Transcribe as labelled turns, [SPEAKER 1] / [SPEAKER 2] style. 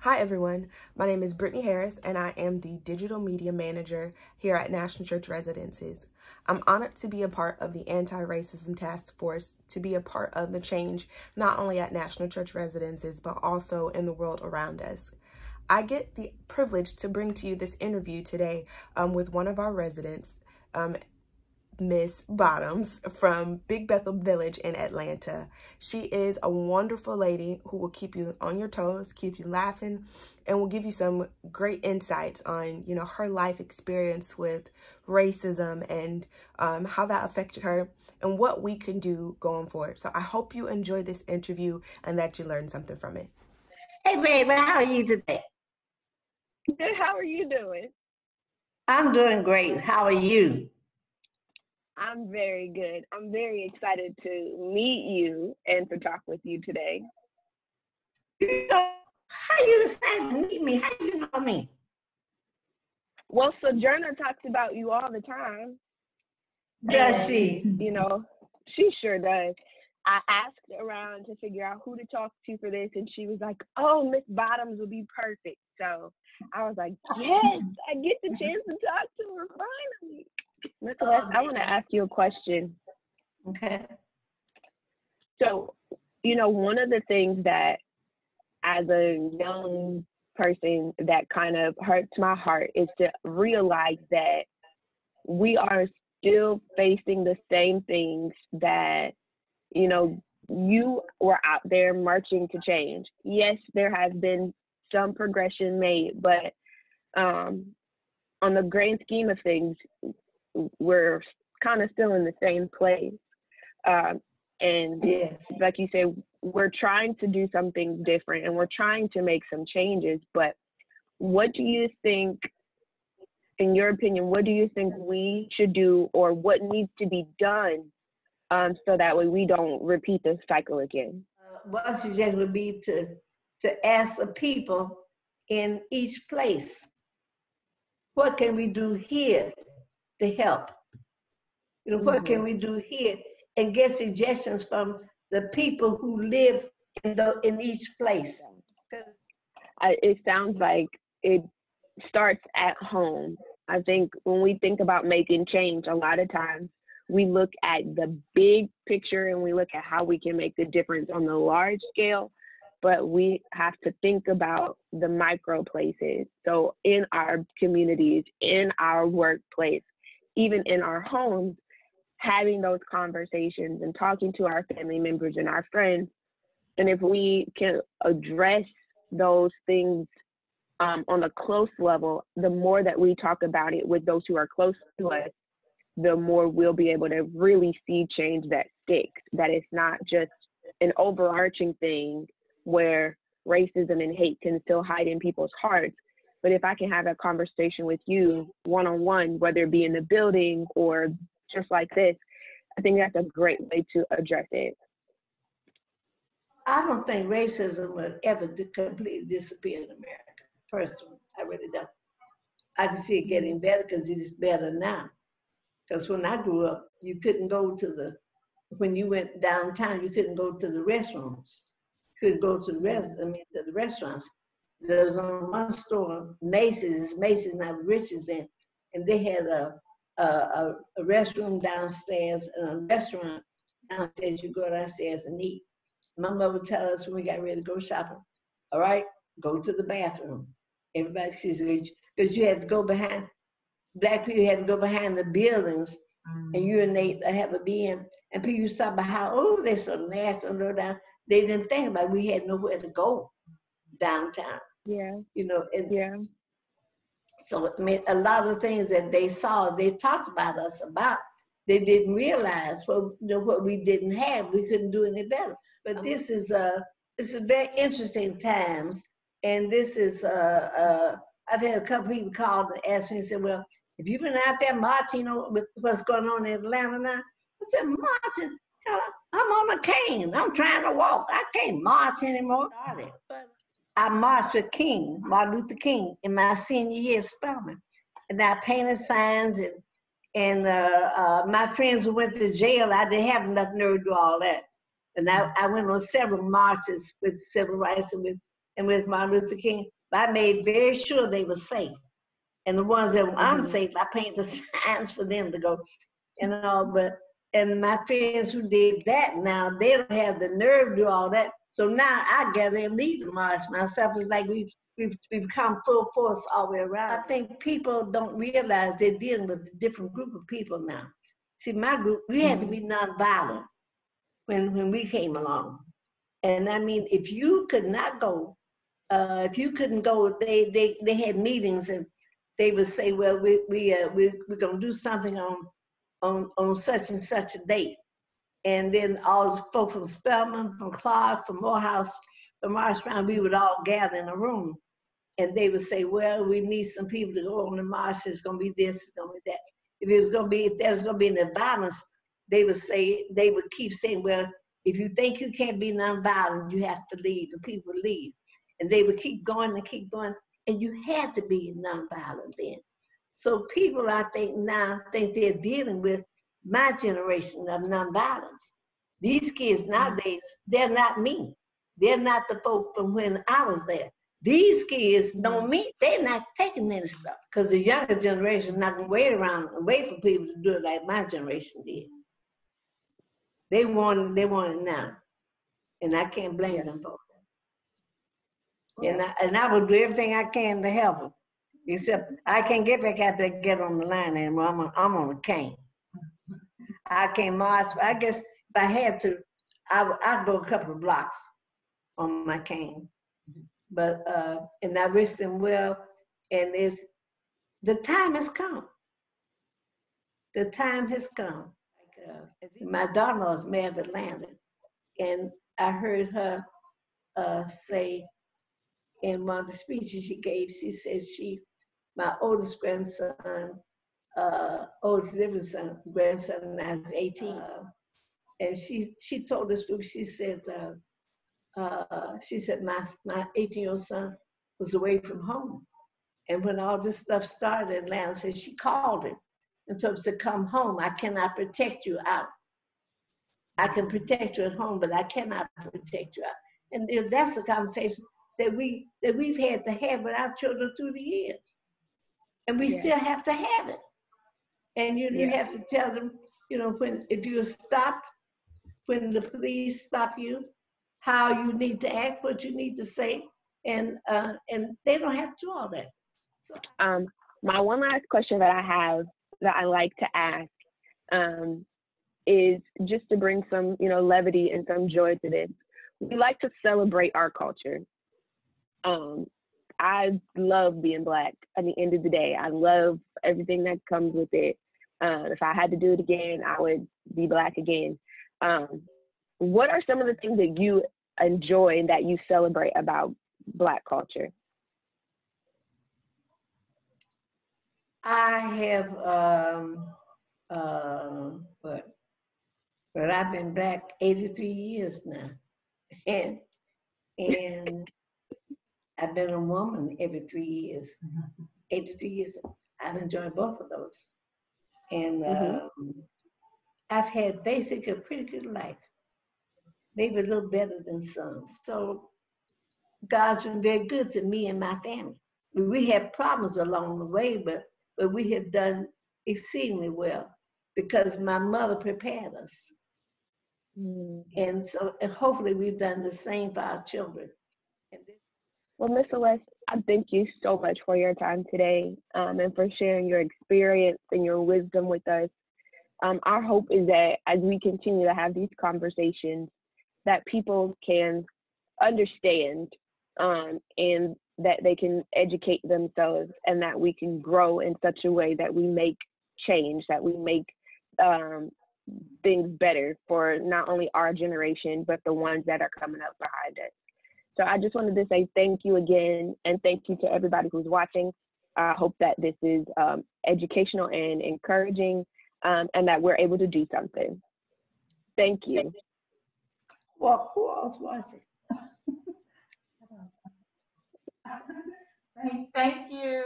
[SPEAKER 1] Hi everyone, my name is Brittany Harris and I am the Digital Media Manager here at National Church Residences. I'm honored to be a part of the Anti-Racism Taskforce, to be a part of the change not only at National Church Residences but also in the world around us. I get the privilege to bring to you this interview today with one of our residents, Miss Bottoms from Big Bethel Village in Atlanta. She is a wonderful lady who will keep you on your toes, keep you laughing, and will give you some great insights on, her life experience with racism and how that affected her and what we can do going forward. So I hope you enjoy this interview and that you learn something from it.
[SPEAKER 2] Hey, baby, how are you today?
[SPEAKER 3] Good. How are you doing?
[SPEAKER 2] I'm doing great. How are you?
[SPEAKER 3] I'm very good. I'm very excited to meet you and to talk with you today.
[SPEAKER 2] How you decided to meet me? How do you know me?
[SPEAKER 3] Well, Sojourner talks about you all the time.
[SPEAKER 2] Does she?
[SPEAKER 3] She sure does. I asked around to figure out who to talk to for this, and she was like, oh, Miss Bottoms would be perfect. So I was like, yes, I get the chance to talk to her finally. I want to ask you a question.
[SPEAKER 2] Okay.
[SPEAKER 3] So, one of the things that as a young person that kind of hurts my heart is to realize that we are still facing the same things that, you were out there marching to change. Yes, there has been some progression made, but on the grand scheme of things, we're kind of still in the same place. And
[SPEAKER 2] yes,
[SPEAKER 3] like you say, we're trying to do something different and we're trying to make some changes. But what do you think, in your opinion, what do you think we should do or what needs to be done so that way we don't repeat this cycle again?
[SPEAKER 2] One suggestion would be to ask the people in each place, what can we do here to help? What can we do here? And get suggestions from the people who live in each place.
[SPEAKER 3] It sounds like it starts at home. I think when we think about making change, a lot of times we look at the big picture and we look at how we can make the difference on the large scale, but we have to think about the micro places. So in our communities, in our workplace, even in our homes, having those conversations and talking to our family members and our friends. And if we can address those things on a close level, the more that we talk about it with those who are close to us, the more we'll be able to really see change that sticks, that it's not just an overarching thing where racism and hate can still hide in people's hearts. But if I can have a conversation with you one-on-one, whether it be in the building or just like this, I think that's a great way to address it.
[SPEAKER 2] I don't think racism will ever completely disappear in America, personally. I really don't. I can see it getting better because it is better now. Because when I grew up, you couldn't go to when you went downtown, you couldn't go to the restrooms. You couldn't go to the restaurants. There was only one store, Macy's now Rich's, and they had a restroom downstairs and a restaurant downstairs. You go downstairs and eat. My mother would tell us when we got ready to go shopping, all right, go to the bathroom. Everybody, she said, because you had to go behind, black people had to go behind the buildings and urinate or have a being. And people used to talk about how, oh, they're so nasty and low down. They didn't think about it. We had nowhere to go downtown.
[SPEAKER 3] Yeah.
[SPEAKER 2] Yeah. So I mean, a lot of things that they saw, they talked about us about. They didn't realize what we didn't have. We couldn't do any better. But this is very interesting times, and this is I've had a couple people call and ask me and said, "Well, have you been out there marching with what's going on in Atlanta now?" I said, "Marching? I'm on a cane. I'm trying to walk. I can't march anymore." I marched with Martin Luther King, in my senior year at Spelman. And I painted signs and my friends who went to jail, I didn't have enough nerve to do all that. And I went on several marches with civil rights and with Martin Luther King, I made very sure they were safe. And the ones that were unsafe, I painted the signs for them to go, and all. And my friends who did that now, they don't have the nerve to do all that. So now I got to lead the march myself. It's like we've come full force all the way around. I think people don't realize they're dealing with a different group of people now. See, my group, we had to be nonviolent when we came along. And I mean, if you could not go, if you couldn't go, they had meetings and they would say, well, we're going to do something on such and such a date. And then all the folks from Spelman, from Clark, from Morehouse, from Marshtown, we would all gather in a room. And they would say, well, we need some people to go on the march. It's going to be this, it's going to be that. If there was going to be any violence, they would keep saying, well, if you think you can't be nonviolent, you have to leave, and people would leave. And they would keep going and keep going, and you had to be nonviolent then. So people, I think now, think they're dealing with my generation of nonviolence. These kids nowadays, they're not me. They're not the folk from when I was there. These kids don't mean, they're not taking any stuff. Because the younger generation is not going to wait around and wait for people to do it like my generation did. They want it now. And I can't blame them for it. And I will do everything I can to help them. Except I can't get back out there and get on the line anymore. I'm on a cane. I can't march. I guess if I had to, I'd go a couple of blocks on my cane. But, and I wish them well. And the time has come. The time has come. My daughter-in-law is mayor of Atlanta. And I heard her say in one of the speeches she gave, she said my oldest grandson, oldest living grandson now is 18. And she told this group, she said my 18-year-old son was away from home. And when all this stuff started in Atlanta, she called him and told him to come home. I cannot protect you out. I can protect you at home, but I cannot protect you out. And that's a conversation that we've had to have with our children through the years. And we still have to have it. And you have to tell them, if you're stopped, when the police stop you, how you need to act, what you need to say, and they don't have to do all that. So,
[SPEAKER 3] my one last question that I have that I like to ask is just to bring some, levity and some joy to this. We like to celebrate our culture. I love being Black at the end of the day. I love everything that comes with it. If I had to do it again, I would be Black again. What are some of the things that you enjoy and that you celebrate about Black culture?
[SPEAKER 2] I have, but I've been Black 83 years now. And I've been a woman every 3 years. 83 years, I've enjoyed both of those. And I've had basically a pretty good life. Maybe a little better than some. So God's been very good to me and my family. We had problems along the way, but we have done exceedingly well because my mother prepared us. And hopefully we've done the same for our children.
[SPEAKER 3] Well, Ms. Celeste, I thank you so much for your time today and for sharing your experience and your wisdom with us. Our hope is that as we continue to have these conversations, that people can understand and that they can educate themselves and that we can grow in such a way that we make change, that we make things better for not only our generation, but the ones that are coming up behind us. So I just wanted to say thank you again, and thank you to everybody who's watching. I hope that this is educational and encouraging, and that we're able to do something. Thank you.
[SPEAKER 2] Well, who else watching?
[SPEAKER 4] Thank you.